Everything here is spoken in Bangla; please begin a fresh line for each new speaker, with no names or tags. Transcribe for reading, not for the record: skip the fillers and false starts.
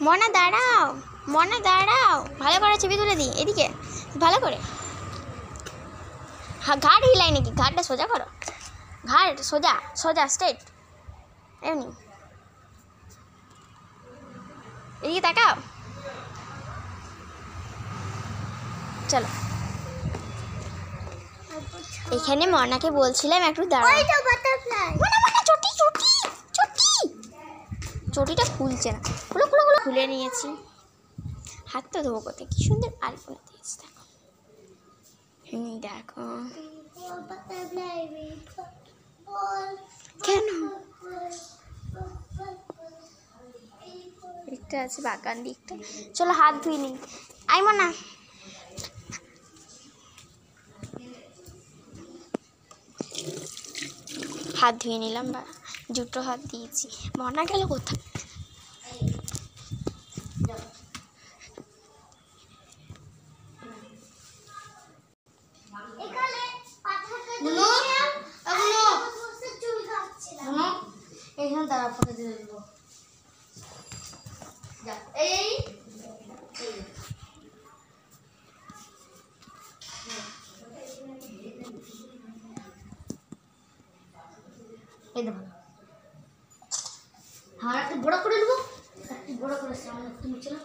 মনা দাঁড়াও, মনা দাঁড়াও, ভালো করে ছবি তুলে দিই। এদিকে ভালো করে, ঘাড় হিলাই নাকি? ঘাড়টা সোজা করো, ঘাড় সোজা সোজা স্ট্রেট, এমনি। এদিকে তাকাও, চলো। এখানে মনাকে বলছিলাম একটু দাঁড়াও। চটি চটি চটি, চটিটা খুলছে না। খুলো খুলো খুলো। খুলে নিয়েছি। হাতটা ধোবো কোথায়? কি সুন্দর আলপনা দিয়েছে দেখো। দেখো কেন একটা আছে বাগান দিকটা। চলো হাত ধুই নিই। আইমো না, হাত ধুয়ে নিলাম, বা দুটো হাত দিয়েছি। মনা গেল কোথায়?
এইখানে দাঁড়া, ফটো দিয়ে দেবো। এই দেখো, হ্যাঁ একটু বড় করে নেবো, একটু বড় করে সামনে তুমি চলো।